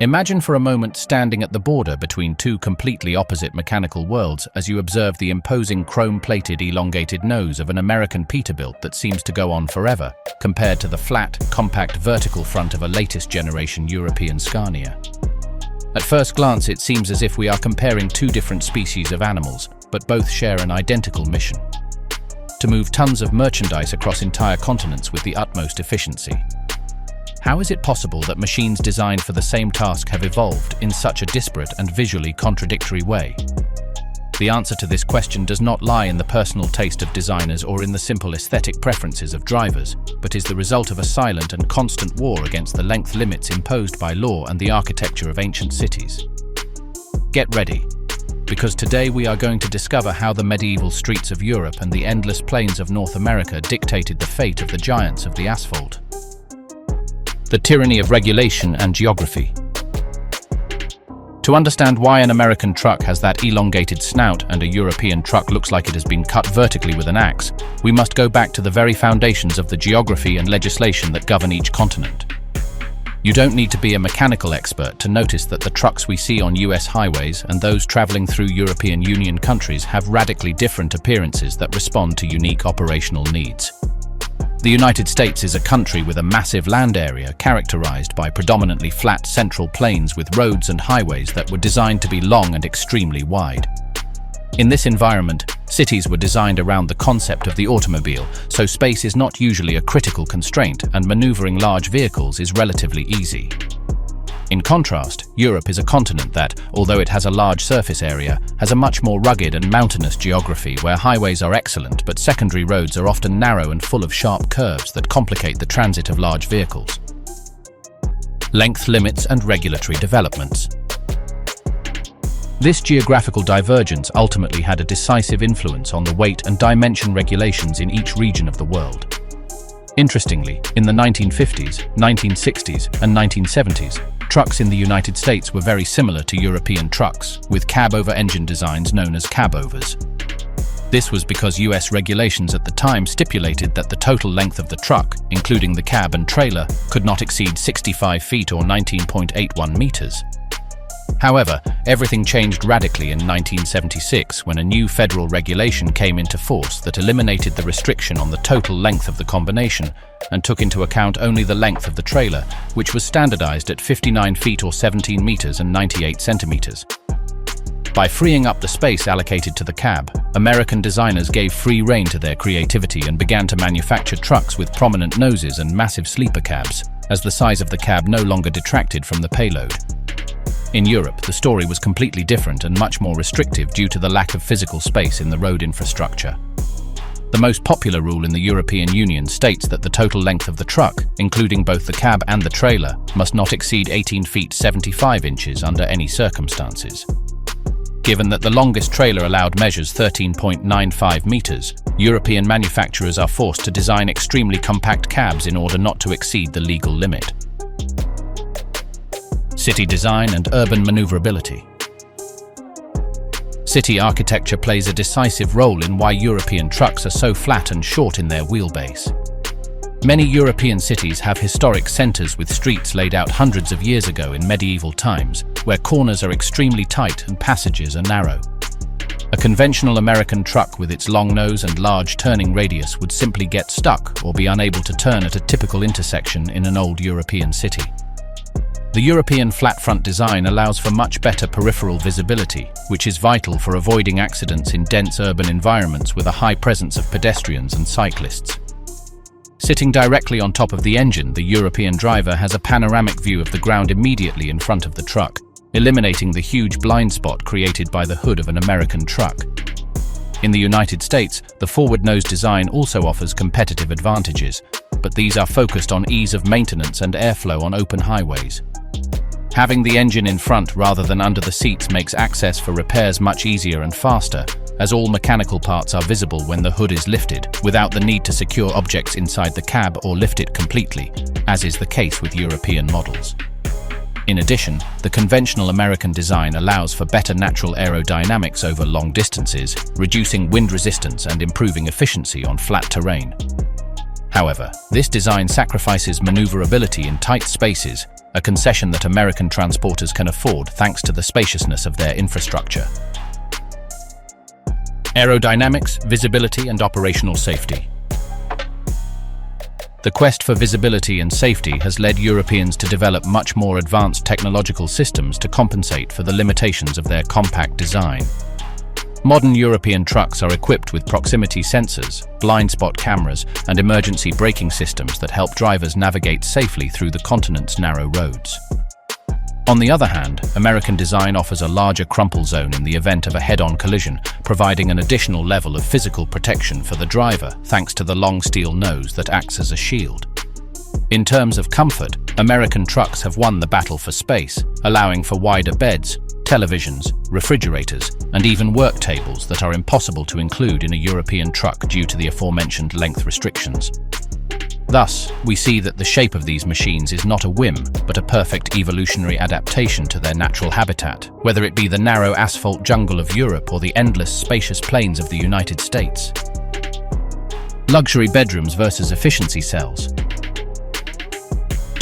Imagine for a moment standing at the border between two completely opposite mechanical worlds as you observe the imposing chrome-plated elongated nose of an American Peterbilt that seems to go on forever, compared to the flat, compact vertical front of a latest generation European Scania. At first glance, it seems as if we are comparing two different species of animals, but both share an identical mission: to move tons of merchandise across entire continents with the utmost efficiency. How is it possible that machines designed for the same task have evolved in such a disparate and visually contradictory way? The answer to this question does not lie in the personal taste of designers or in the simple aesthetic preferences of drivers, but is the result of a silent and constant war against the length limits imposed by law and the architecture of ancient cities. Get ready, because today we are going to discover how the medieval streets of Europe and the endless plains of North America dictated the fate of the giants of the asphalt. The tyranny of regulation and geography. To understand why an American truck has that elongated snout and a European truck looks like it has been cut vertically with an axe, we must go back to the very foundations of the geography and legislation that govern each continent. You don't need to be a mechanical expert to notice that the trucks we see on US highways and those traveling through European Union countries have radically different appearances that respond to unique operational needs. The United States is a country with a massive land area characterized by predominantly flat central plains with roads and highways that were designed to be long and extremely wide. In this environment, cities were designed around the concept of the automobile, so space is not usually a critical constraint and maneuvering large vehicles is relatively easy. In contrast, Europe is a continent that, although it has a large surface area, has a much more rugged and mountainous geography where highways are excellent but secondary roads are often narrow and full of sharp curves that complicate the transit of large vehicles. Length limits and regulatory developments. This geographical divergence ultimately had a decisive influence on the weight and dimension regulations in each region of the world. Interestingly, in the 1950s, 1960s, and 1970s, trucks in the United States were very similar to European trucks, with cab-over engine designs known as cab-overs. This was because US regulations at the time stipulated that the total length of the truck, including the cab and trailer, could not exceed 65 feet or 19.81 meters. However, everything changed radically in 1976 when a new federal regulation came into force that eliminated the restriction on the total length of the combination and took into account only the length of the trailer, which was standardized at 59 feet or 17 meters and 98 centimeters. By freeing up the space allocated to the cab, American designers gave free rein to their creativity and began to manufacture trucks with prominent noses and massive sleeper cabs, as the size of the cab no longer detracted from the payload. In Europe, the story was completely different and much more restrictive due to the lack of physical space in the road infrastructure. The most popular rule in the European Union states that the total length of the truck, including both the cab and the trailer, must not exceed 18 feet 75 inches under any circumstances. Given that the longest trailer allowed measures 13.95 meters, European manufacturers are forced to design extremely compact cabs in order not to exceed the legal limit. City design and urban maneuverability. City architecture plays a decisive role in why European trucks are so flat and short in their wheelbase. Many European cities have historic centers with streets laid out hundreds of years ago in medieval times, where corners are extremely tight and passages are narrow. A conventional American truck with its long nose and large turning radius would simply get stuck or be unable to turn at a typical intersection in an old European city. The European flat front design allows for much better peripheral visibility, which is vital for avoiding accidents in dense urban environments with a high presence of pedestrians and cyclists. Sitting directly on top of the engine, the European driver has a panoramic view of the ground immediately in front of the truck, eliminating the huge blind spot created by the hood of an American truck. In the United States, the forward-nose design also offers competitive advantages, but these are focused on ease of maintenance and airflow on open highways. Having the engine in front rather than under the seats makes access for repairs much easier and faster, as all mechanical parts are visible when the hood is lifted, without the need to secure objects inside the cab or lift it completely, as is the case with European models. In addition, the conventional American design allows for better natural aerodynamics over long distances, reducing wind resistance and improving efficiency on flat terrain. However, this design sacrifices maneuverability in tight spaces, a concession that American transporters can afford thanks to the spaciousness of their infrastructure. Aerodynamics, visibility, and operational safety. The quest for visibility and safety has led Europeans to develop much more advanced technological systems to compensate for the limitations of their compact design. Modern European trucks are equipped with proximity sensors, blind spot cameras, and emergency braking systems that help drivers navigate safely through the continent's narrow roads. On the other hand, American design offers a larger crumple zone in the event of a head-on collision, providing an additional level of physical protection for the driver thanks to the long steel nose that acts as a shield. In terms of comfort, American trucks have won the battle for space, allowing for wider beds, televisions, refrigerators, and even work tables that are impossible to include in a European truck due to the aforementioned length restrictions. Thus, we see that the shape of these machines is not a whim, but a perfect evolutionary adaptation to their natural habitat, whether it be the narrow asphalt jungle of Europe or the endless spacious plains of the United States. Luxury bedrooms versus efficiency cells.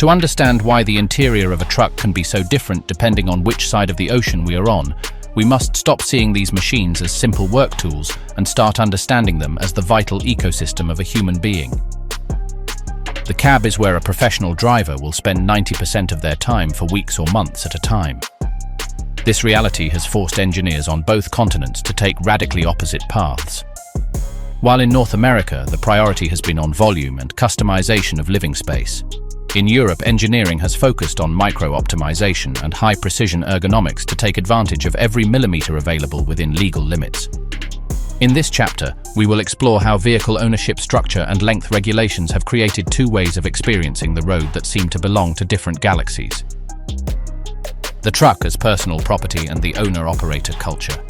To understand why the interior of a truck can be so different depending on which side of the ocean we are on, we must stop seeing these machines as simple work tools and start understanding them as the vital ecosystem of a human being. The cab is where a professional driver will spend 90% of their time for weeks or months at a time. This reality has forced engineers on both continents to take radically opposite paths. While in North America, the priority has been on volume and customization of living space. In Europe, engineering has focused on micro-optimization and high-precision ergonomics to take advantage of every millimeter available within legal limits. In this chapter, we will explore how vehicle ownership structure and length regulations have created two ways of experiencing the road that seem to belong to different galaxies. The truck as personal property and the owner-operator culture.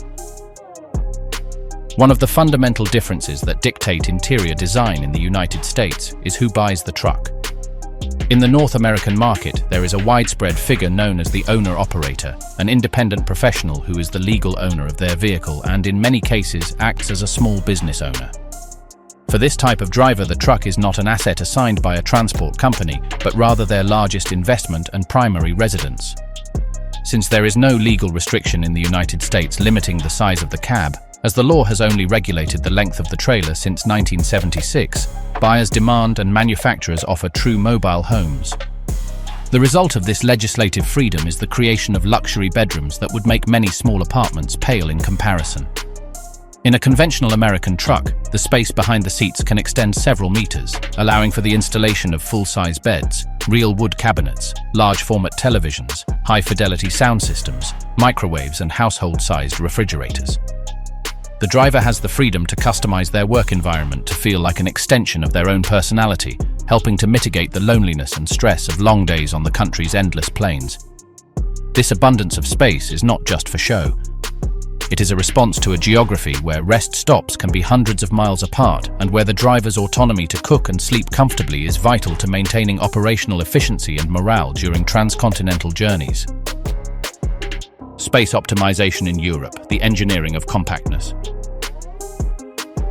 One of the fundamental differences that dictate interior design in the United States is who buys the truck. In the North American market, there is a widespread figure known as the owner-operator, an independent professional who is the legal owner of their vehicle and in many cases acts as a small business owner. For this type of driver, the truck is not an asset assigned by a transport company, but rather their largest investment and primary residence. Since there is no legal restriction in the United States limiting the size of the cab, as the law has only regulated the length of the trailer since 1976, buyers demand and manufacturers offer true mobile homes. The result of this legislative freedom is the creation of luxury bedrooms that would make many small apartments pale in comparison. In a conventional American truck, the space behind the seats can extend several meters, allowing for the installation of full-size beds, real wood cabinets, large-format televisions, high-fidelity sound systems, microwaves, and household-sized refrigerators. The driver has the freedom to customize their work environment to feel like an extension of their own personality, helping to mitigate the loneliness and stress of long days on the country's endless plains. This abundance of space is not just for show. It is a response to a geography where rest stops can be hundreds of miles apart and where the driver's autonomy to cook and sleep comfortably is vital to maintaining operational efficiency and morale during transcontinental journeys. Space optimization in Europe, the engineering of compactness.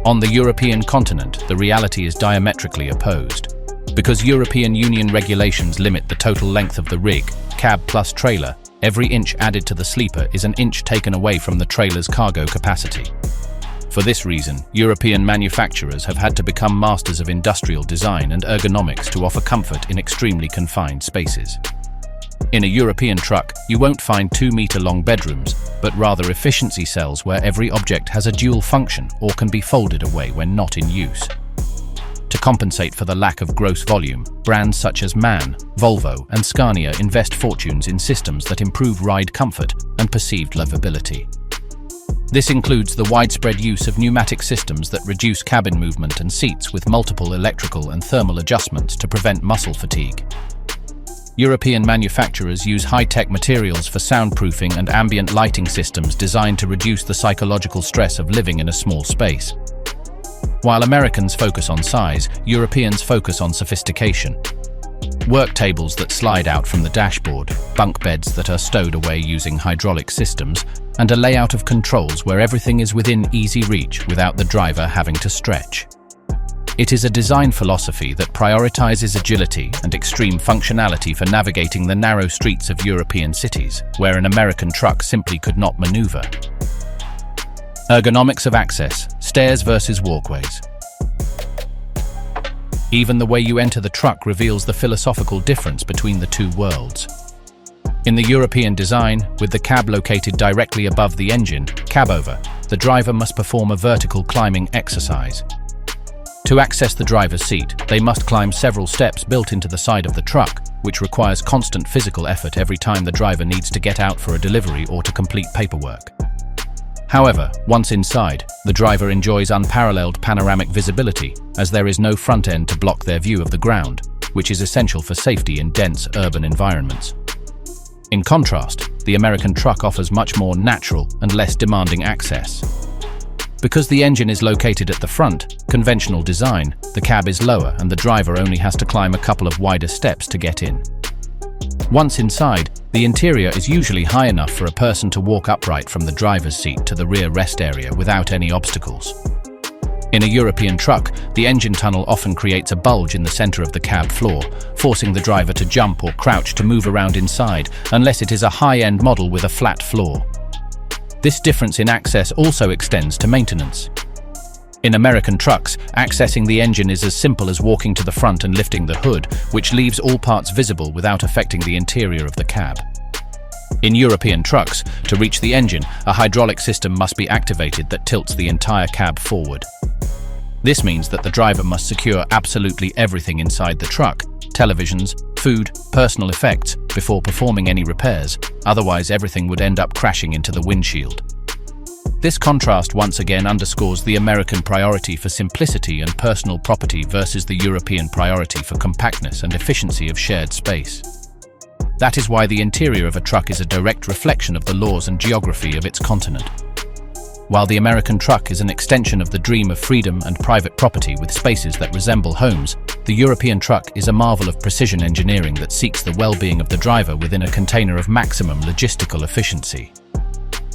On the European continent, the reality is diametrically opposed. Because European Union regulations limit the total length of the rig, cab plus trailer, every inch added to the sleeper is an inch taken away from the trailer's cargo capacity. For this reason, European manufacturers have had to become masters of industrial design and ergonomics to offer comfort in extremely confined spaces. In a European truck, you won't find 2-meter-long bedrooms, but rather efficiency cells where every object has a dual function or can be folded away when not in use. To compensate for the lack of gross volume, brands such as MAN, Volvo, and Scania invest fortunes in systems that improve ride comfort and perceived livability. This includes the widespread use of pneumatic systems that reduce cabin movement and seats with multiple electrical and thermal adjustments to prevent muscle fatigue. European manufacturers use high-tech materials for soundproofing and ambient lighting systems designed to reduce the psychological stress of living in a small space. While Americans focus on size, Europeans focus on sophistication. Work tables that slide out from the dashboard, bunk beds that are stowed away using hydraulic systems, and a layout of controls where everything is within easy reach without the driver having to stretch. It is a design philosophy that prioritizes agility and extreme functionality for navigating the narrow streets of European cities, where an American truck simply could not maneuver. Ergonomics of access, stairs versus walkways. Even the way you enter the truck reveals the philosophical difference between the two worlds. In the European design, with the cab located directly above the engine, cabover, the driver must perform a vertical climbing exercise. To access the driver's seat, they must climb several steps built into the side of the truck, which requires constant physical effort every time the driver needs to get out for a delivery or to complete paperwork. However, once inside, the driver enjoys unparalleled panoramic visibility, as there is no front end to block their view of the ground, which is essential for safety in dense urban environments. In contrast, the American truck offers much more natural and less demanding access. Because the engine is located at the front, conventional design, the cab is lower and the driver only has to climb a couple of wider steps to get in. Once inside, the interior is usually high enough for a person to walk upright from the driver's seat to the rear rest area without any obstacles. In a European truck, the engine tunnel often creates a bulge in the center of the cab floor, forcing the driver to jump or crouch to move around inside, unless it is a high-end model with a flat floor. This difference in access also extends to maintenance. In American trucks, accessing the engine is as simple as walking to the front and lifting the hood, which leaves all parts visible without affecting the interior of the cab. In European trucks, to reach the engine, a hydraulic system must be activated that tilts the entire cab forward. This means that the driver must secure absolutely everything inside the truck: televisions, food, personal effects, before performing any repairs, otherwise everything would end up crashing into the windshield. This contrast once again underscores the American priority for simplicity and personal property versus the European priority for compactness and efficiency of shared space. That is why the interior of a truck is a direct reflection of the laws and geography of its continent. While the American truck is an extension of the dream of freedom and private property with spaces that resemble homes, the European truck is a marvel of precision engineering that seeks the well-being of the driver within a container of maximum logistical efficiency.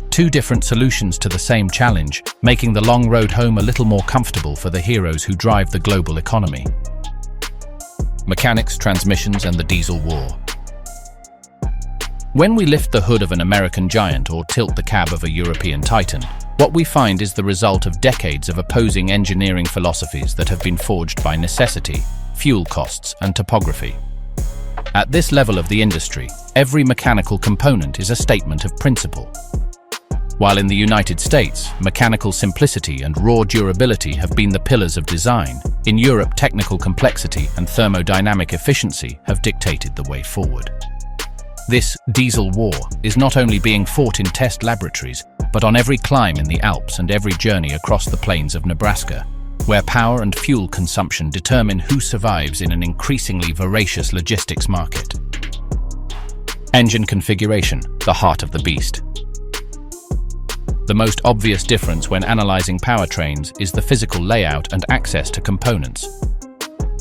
Two different solutions to the same challenge, making the long road home a little more comfortable for the heroes who drive the global economy. Mechanics, transmissions, and the diesel war. When we lift the hood of an American Giant or tilt the cab of a European Titan, what we find is the result of decades of opposing engineering philosophies that have been forged by necessity, fuel costs, and topography. At this level of the industry, every mechanical component is a statement of principle. While in the United States, mechanical simplicity and raw durability have been the pillars of design, in Europe technical complexity and thermodynamic efficiency have dictated the way forward. This diesel war is not only being fought in test laboratories, but on every climb in the Alps and every journey across the plains of Nebraska, where power and fuel consumption determine who survives in an increasingly voracious logistics market. Engine configuration, the heart of the beast. The most obvious difference when analyzing powertrains is the physical layout and access to components.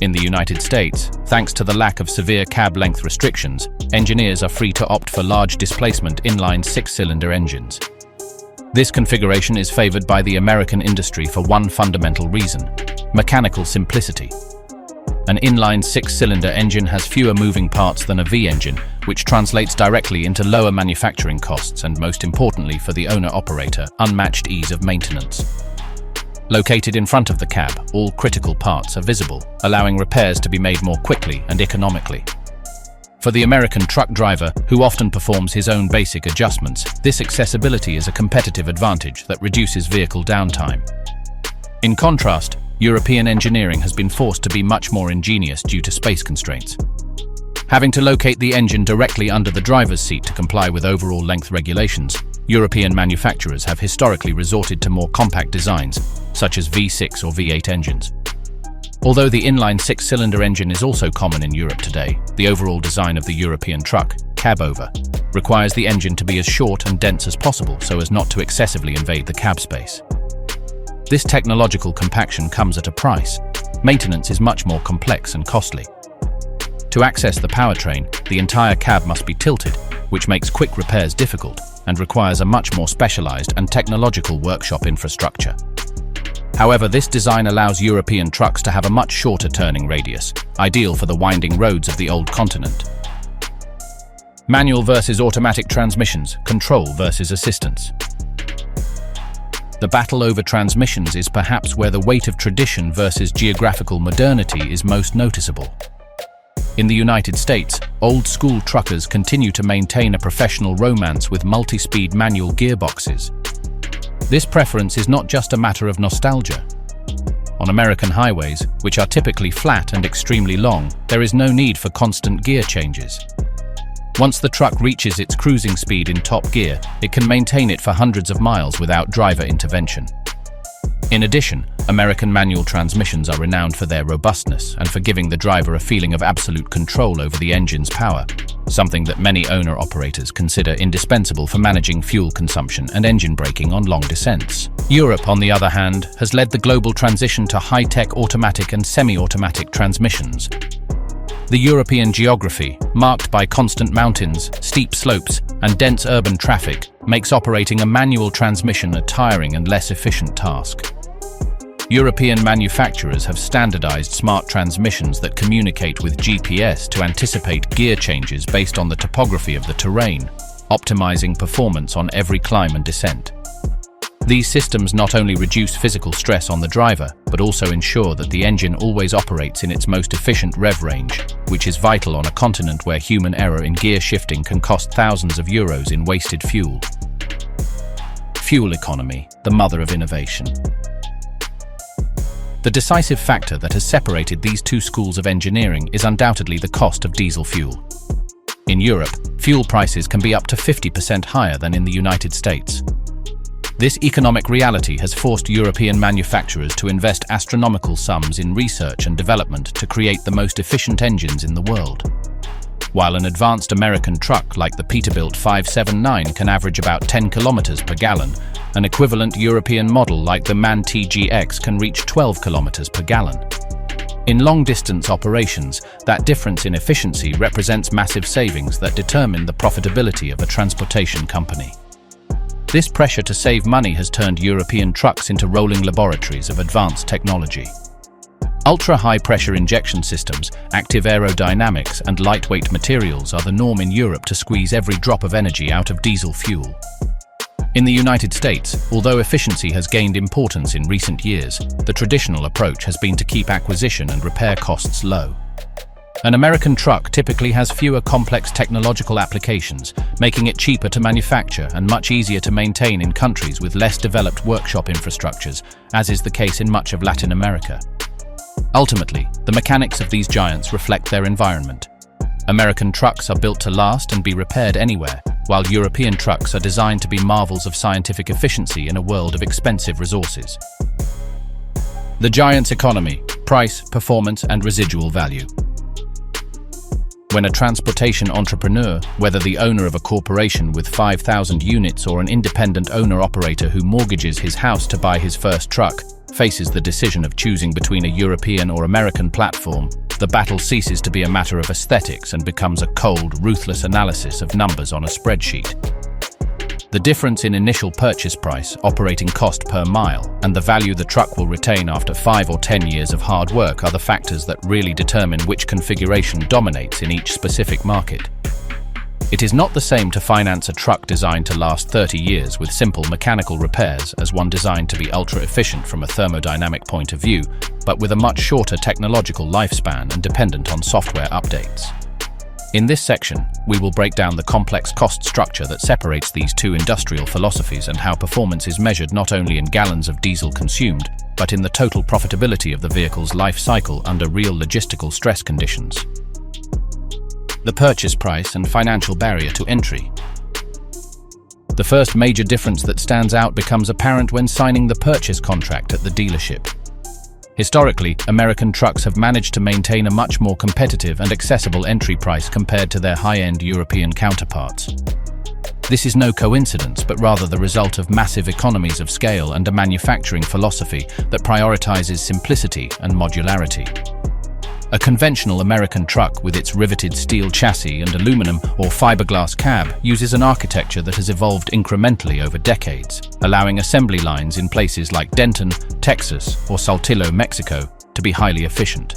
In the United States, thanks to the lack of severe cab length restrictions, engineers are free to opt for large displacement inline six-cylinder engines. This configuration is favored by the American industry for one fundamental reason: mechanical simplicity. An inline six-cylinder engine has fewer moving parts than a V engine, which translates directly into lower manufacturing costs and, most importantly for the owner-operator, unmatched ease of maintenance. Located in front of the cab, all critical parts are visible, allowing repairs to be made more quickly and economically. For the American truck driver, who often performs his own basic adjustments, this accessibility is a competitive advantage that reduces vehicle downtime. In contrast, European engineering has been forced to be much more ingenious due to space constraints. Having to locate the engine directly under the driver's seat to comply with overall length regulations, European manufacturers have historically resorted to more compact designs, such as V6 or V8 engines. Although the inline six-cylinder engine is also common in Europe today, the overall design of the European truck, cabover, requires the engine to be as short and dense as possible so as not to excessively invade the cab space. This technological compaction comes at a price. Maintenance is much more complex and costly. To access the powertrain, the entire cab must be tilted, which makes quick repairs difficult and requires a much more specialized and technological workshop infrastructure. However, this design allows European trucks to have a much shorter turning radius, ideal for the winding roads of the old continent. Manual versus automatic transmissions, control versus assistance. The battle over transmissions is perhaps where the weight of tradition versus geographical modernity is most noticeable. In the United States, old-school truckers continue to maintain a professional romance with multi-speed manual gearboxes. This preference is not just a matter of nostalgia. On American highways, which are typically flat and extremely long, there is no need for constant gear changes. Once the truck reaches its cruising speed in top gear, it can maintain it for hundreds of miles without driver intervention. In addition, American manual transmissions are renowned for their robustness and for giving the driver a feeling of absolute control over the engine's power, something that many owner-operators consider indispensable for managing fuel consumption and engine braking on long descents. Europe, on the other hand, has led the global transition to high-tech automatic and semi-automatic transmissions. The European geography, marked by constant mountains, steep slopes, and dense urban traffic, makes operating a manual transmission a tiring and less efficient task. European manufacturers have standardized smart transmissions that communicate with GPS to anticipate gear changes based on the topography of the terrain, optimizing performance on every climb and descent. These systems not only reduce physical stress on the driver, but also ensure that the engine always operates in its most efficient rev range, which is vital on a continent where human error in gear shifting can cost thousands of euros in wasted fuel. Fuel economy, the mother of innovation. The decisive factor that has separated these two schools of engineering is undoubtedly the cost of diesel fuel. In Europe, fuel prices can be up to 50% higher than in the United States. This economic reality has forced European manufacturers to invest astronomical sums in research and development to create the most efficient engines in the world. While an advanced American truck like the Peterbilt 579 can average about 10 kilometers per gallon, an equivalent European model like the MAN TGX can reach 12 kilometers per gallon. In long-distance operations, that difference in efficiency represents massive savings that determine the profitability of a transportation company. This pressure to save money has turned European trucks into rolling laboratories of advanced technology. Ultra-high-pressure injection systems, active aerodynamics, and lightweight materials are the norm in Europe to squeeze every drop of energy out of diesel fuel. In the United States, although efficiency has gained importance in recent years, the traditional approach has been to keep acquisition and repair costs low. An American truck typically has fewer complex technological applications, making it cheaper to manufacture and much easier to maintain in countries with less developed workshop infrastructures, as is the case in much of Latin America. Ultimately, the mechanics of these giants reflect their environment. American trucks are built to last and be repaired anywhere, while European trucks are designed to be marvels of scientific efficiency in a world of expensive resources. The giant's economy: price, performance, and residual value. When a transportation entrepreneur, whether the owner of a corporation with 5,000 units or an independent owner-operator who mortgages his house to buy his first truck, faces the decision of choosing between a European or American platform, the battle ceases to be a matter of aesthetics and becomes a cold, ruthless analysis of numbers on a spreadsheet. The difference in initial purchase price, operating cost per mile, and the value the truck will retain after 5 or 10 years of hard work are the factors that really determine which configuration dominates in each specific market. It is not the same to finance a truck designed to last 30 years with simple mechanical repairs as one designed to be ultra-efficient from a thermodynamic point of view, but with a much shorter technological lifespan and dependent on software updates. In this section, we will break down the complex cost structure that separates these two industrial philosophies and how performance is measured not only in gallons of diesel consumed, but in the total profitability of the vehicle's life cycle under real logistical stress conditions. The purchase price and financial barrier to entry. The first major difference that stands out becomes apparent when signing the purchase contract at the dealership. Historically, American trucks have managed to maintain a much more competitive and accessible entry price compared to their high-end European counterparts. This is no coincidence, but rather the result of massive economies of scale and a manufacturing philosophy that prioritizes simplicity and modularity. A conventional American truck with its riveted steel chassis and aluminum or fiberglass cab uses an architecture that has evolved incrementally over decades, allowing assembly lines in places like Denton, Texas, or Saltillo, Mexico, to be highly efficient.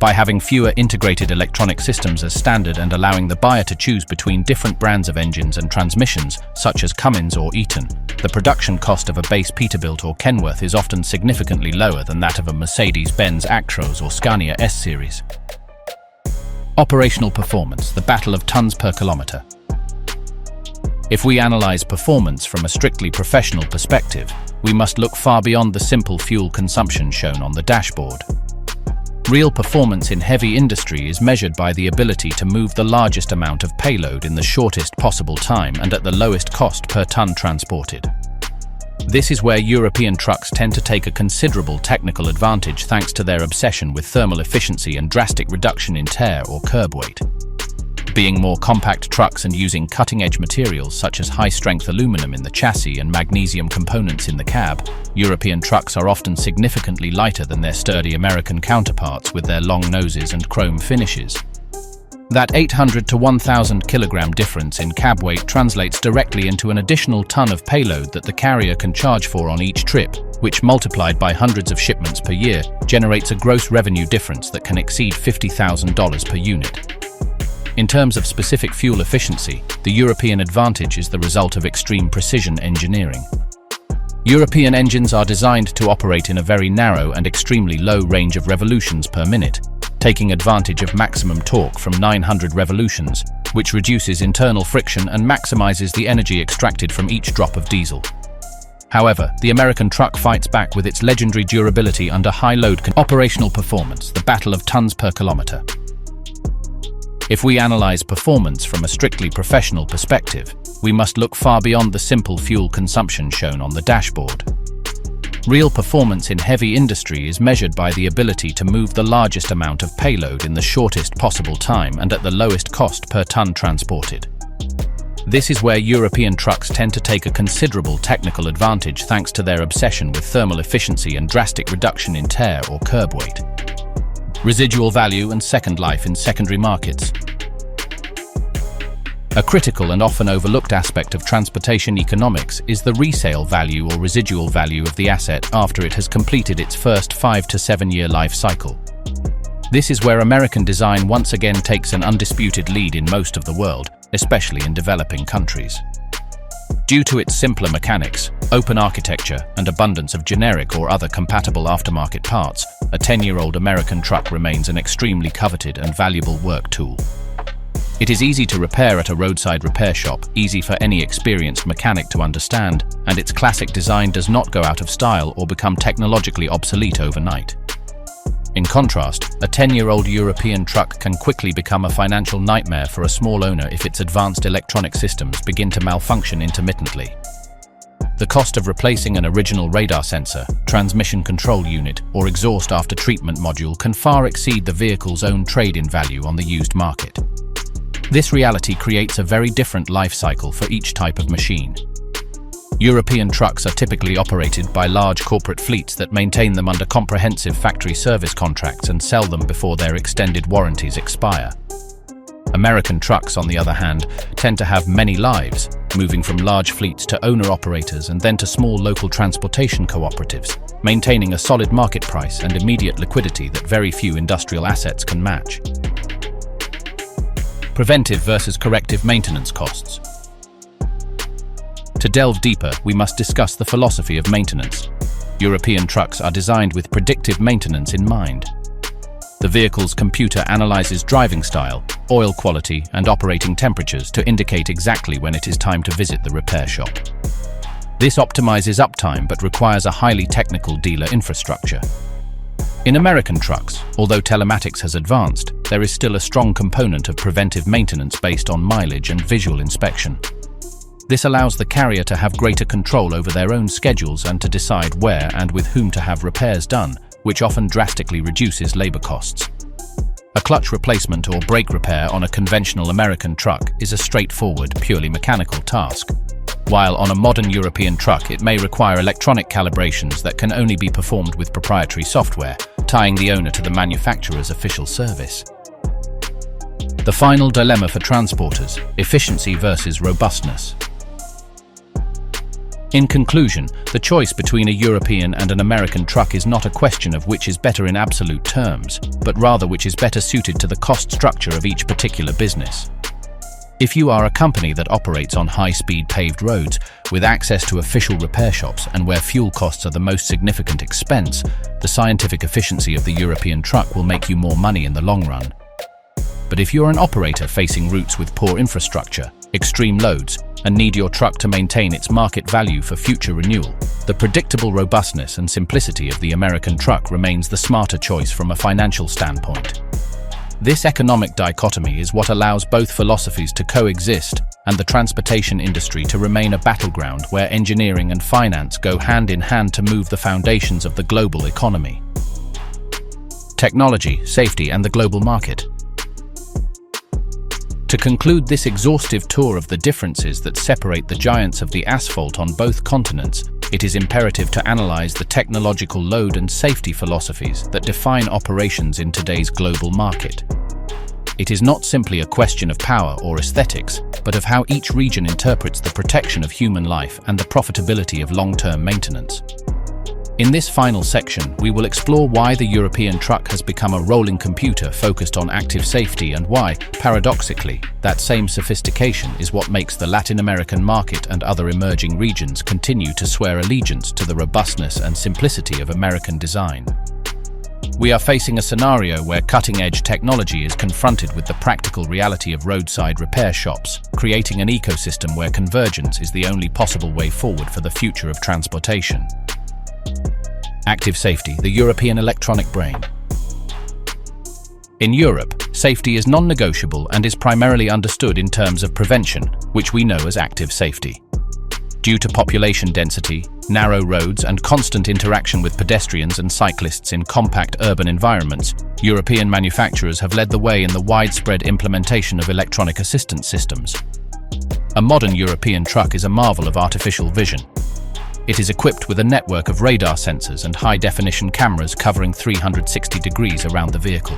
By having fewer integrated electronic systems as standard and allowing the buyer to choose between different brands of engines and transmissions, such as Cummins or Eaton, the production cost of a base Peterbilt or Kenworth is often significantly lower than that of a Mercedes-Benz Actros or Scania S-Series. Operational performance, the battle of tons per kilometer. If we analyze performance from a strictly professional perspective, we must look far beyond the simple fuel consumption shown on the dashboard. Real performance in heavy industry is measured by the ability to move the largest amount of payload in the shortest possible time and at the lowest cost per ton transported. This is where European trucks tend to take a considerable technical advantage thanks to their obsession with thermal efficiency and drastic reduction in tear or curb weight. Being more compact trucks and using cutting-edge materials such as high-strength aluminum in the chassis and magnesium components in the cab, European trucks are often significantly lighter than their sturdy American counterparts with their long noses and chrome finishes. That 800 to 1,000 kilogram difference in cab weight translates directly into an additional ton of payload that the carrier can charge for on each trip, which multiplied by hundreds of shipments per year generates a gross revenue difference that can exceed $50,000 per unit. In terms of specific fuel efficiency, the European advantage is the result of extreme precision engineering. European engines are designed to operate in a very narrow and extremely low range of revolutions per minute, taking advantage of maximum torque from 900 revolutions, which reduces internal friction and maximizes the energy extracted from each drop of diesel. However, the American truck fights back with its legendary durability under high load operational performance, the battle of tons per kilometer. If we analyze performance from a strictly professional perspective, we must look far beyond the simple fuel consumption shown on the dashboard. Real performance in heavy industry is measured by the ability to move the largest amount of payload in the shortest possible time and at the lowest cost per ton transported. This is where European trucks tend to take a considerable technical advantage thanks to their obsession with thermal efficiency and drastic reduction in tear or curb weight. Residual value and second life in secondary markets. A critical and often overlooked aspect of transportation economics is the resale value or residual value of the asset after it has completed its first 5 to 7 year life cycle. This is where American design once again takes an undisputed lead in most of the world, especially in developing countries. Due to its simpler mechanics, open architecture, and abundance of generic or other compatible aftermarket parts, a 10-year-old American truck remains an extremely coveted and valuable work tool. It is easy to repair at a roadside repair shop, easy for any experienced mechanic to understand, and its classic design does not go out of style or become technologically obsolete overnight. In contrast, a 10-year-old European truck can quickly become a financial nightmare for a small owner if its advanced electronic systems begin to malfunction intermittently. The cost of replacing an original radar sensor, transmission control unit, or exhaust after treatment module can far exceed the vehicle's own trade-in value on the used market. This reality creates a very different life cycle for each type of machine. European trucks are typically operated by large corporate fleets that maintain them under comprehensive factory service contracts and sell them before their extended warranties expire. American trucks, on the other hand, tend to have many lives, moving from large fleets to owner-operators and then to small local transportation cooperatives, maintaining a solid market price and immediate liquidity that very few industrial assets can match. Preventive versus corrective maintenance costs. To delve deeper, we must discuss the philosophy of maintenance. European trucks are designed with predictive maintenance in mind. The vehicle's computer analyzes driving style, oil quality, and operating temperatures to indicate exactly when it is time to visit the repair shop. This optimizes uptime but requires a highly technical dealer infrastructure. In American trucks, although telematics has advanced, there is still a strong component of preventive maintenance based on mileage and visual inspection. This allows the carrier to have greater control over their own schedules and to decide where and with whom to have repairs done, which often drastically reduces labor costs. A clutch replacement or brake repair on a conventional American truck is a straightforward, purely mechanical task, while on a modern European truck it may require electronic calibrations that can only be performed with proprietary software, tying the owner to the manufacturer's official service. The final dilemma for transporters: efficiency versus robustness. In conclusion, the choice between a European and an American truck is not a question of which is better in absolute terms, but rather which is better suited to the cost structure of each particular business. If you are a company that operates on high-speed paved roads, with access to official repair shops and where fuel costs are the most significant expense, the scientific efficiency of the European truck will make you more money in the long run. But if you're an operator facing routes with poor infrastructure, extreme loads, and need your truck to maintain its market value for future renewal, the predictable robustness and simplicity of the American truck remains the smarter choice from a financial standpoint. This economic dichotomy is what allows both philosophies to coexist and the transportation industry to remain a battleground where engineering and finance go hand in hand to move the foundations of the global economy. Technology, safety, and the global market. To conclude this exhaustive tour of the differences that separate the giants of the asphalt on both continents, it is imperative to analyze the technological load and safety philosophies that define operations in today's global market. It is not simply a question of power or aesthetics, but of how each region interprets the protection of human life and the profitability of long-term maintenance. In this final section, we will explore why the European truck has become a rolling computer focused on active safety and why, paradoxically, that same sophistication is what makes the Latin American market and other emerging regions continue to swear allegiance to the robustness and simplicity of American design. We are facing a scenario where cutting-edge technology is confronted with the practical reality of roadside repair shops, creating an ecosystem where convergence is the only possible way forward for the future of transportation. Active safety, the European electronic brain. In Europe, safety is non-negotiable and is primarily understood in terms of prevention, which we know as active safety. Due to population density, narrow roads, and constant interaction with pedestrians and cyclists in compact urban environments, European manufacturers have led the way in the widespread implementation of electronic assistance systems. A modern European truck is a marvel of artificial vision. It is equipped with a network of radar sensors and high-definition cameras covering 360 degrees around the vehicle.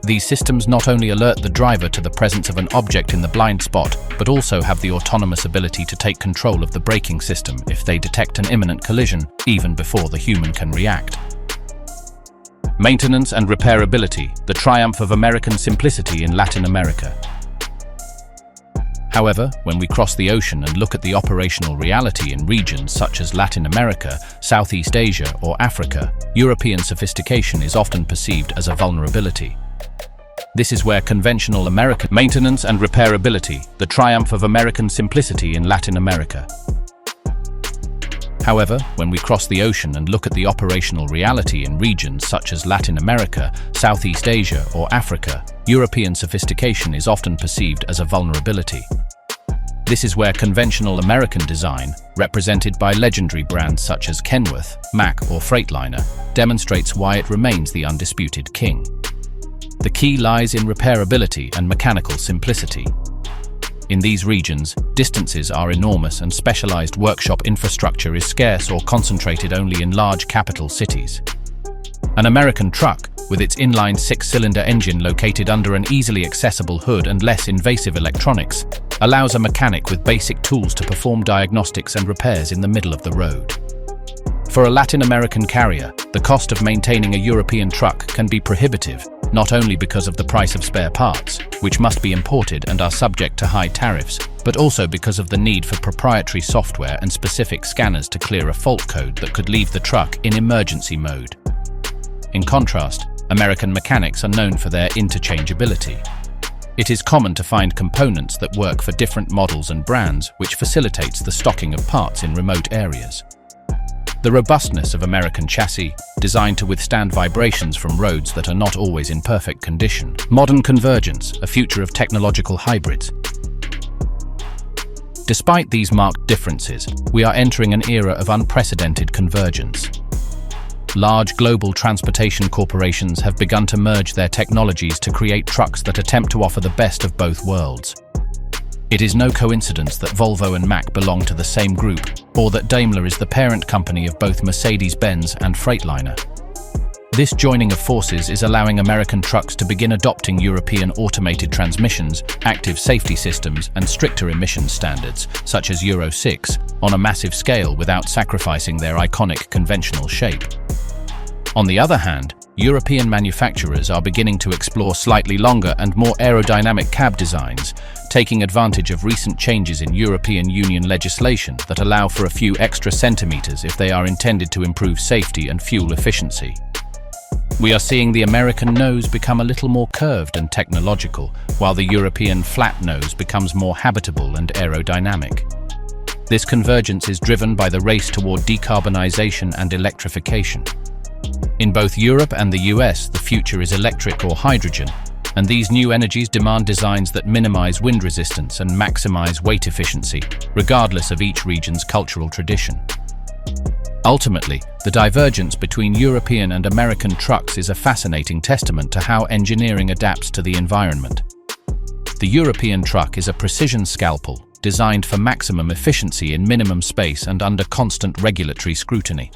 These systems not only alert the driver to the presence of an object in the blind spot, but also have the autonomous ability to take control of the braking system if they detect an imminent collision, even before the human can react. Maintenance and repairability, the triumph of American simplicity in Latin America. However, when we cross the ocean and look at the operational reality in regions such as Latin America, Southeast Asia, or Africa, European sophistication is often perceived as a vulnerability. This is where conventional American maintenance and repairability, the triumph of American simplicity in Latin America. However, when we cross the ocean and look at the operational reality in regions such as Latin America, Southeast Asia, or Africa, European sophistication is often perceived as a vulnerability. This is where conventional American design, represented by legendary brands such as Kenworth, Mack, or Freightliner, demonstrates why it remains the undisputed king. The key lies in repairability and mechanical simplicity. In these regions, distances are enormous and specialized workshop infrastructure is scarce or concentrated only in large capital cities. An American truck, with its inline six-cylinder engine located under an easily accessible hood and less invasive electronics, allows a mechanic with basic tools to perform diagnostics and repairs in the middle of the road. For a Latin American carrier, the cost of maintaining a European truck can be prohibitive, not only because of the price of spare parts, which must be imported and are subject to high tariffs, but also because of the need for proprietary software and specific scanners to clear a fault code that could leave the truck in emergency mode. In contrast, American mechanics are known for their interchangeability. It is common to find components that work for different models and brands, which facilitates the stocking of parts in remote areas. The robustness of American chassis, designed to withstand vibrations from roads that are not always in perfect condition. Modern convergence, a future of technological hybrids. Despite these marked differences, we are entering an era of unprecedented convergence. Large global transportation corporations have begun to merge their technologies to create trucks that attempt to offer the best of both worlds. It is no coincidence that Volvo and Mack belong to the same group, or that Daimler is the parent company of both Mercedes-Benz and Freightliner. This joining of forces is allowing American trucks to begin adopting European automated transmissions, active safety systems, and stricter emissions standards, such as Euro 6, on a massive scale without sacrificing their iconic conventional shape. On the other hand, European manufacturers are beginning to explore slightly longer and more aerodynamic cab designs, taking advantage of recent changes in European Union legislation that allow for a few extra centimeters if they are intended to improve safety and fuel efficiency. We are seeing the American nose become a little more curved and technological, while the European flat nose becomes more habitable and aerodynamic. This convergence is driven by the race toward decarbonization and electrification. In both Europe and the US, the future is electric or hydrogen, and these new energies demand designs that minimize wind resistance and maximize weight efficiency, regardless of each region's cultural tradition. Ultimately, the divergence between European and American trucks is a fascinating testament to how engineering adapts to the environment. The European truck is a precision scalpel designed for maximum efficiency in minimum space and under constant regulatory scrutiny.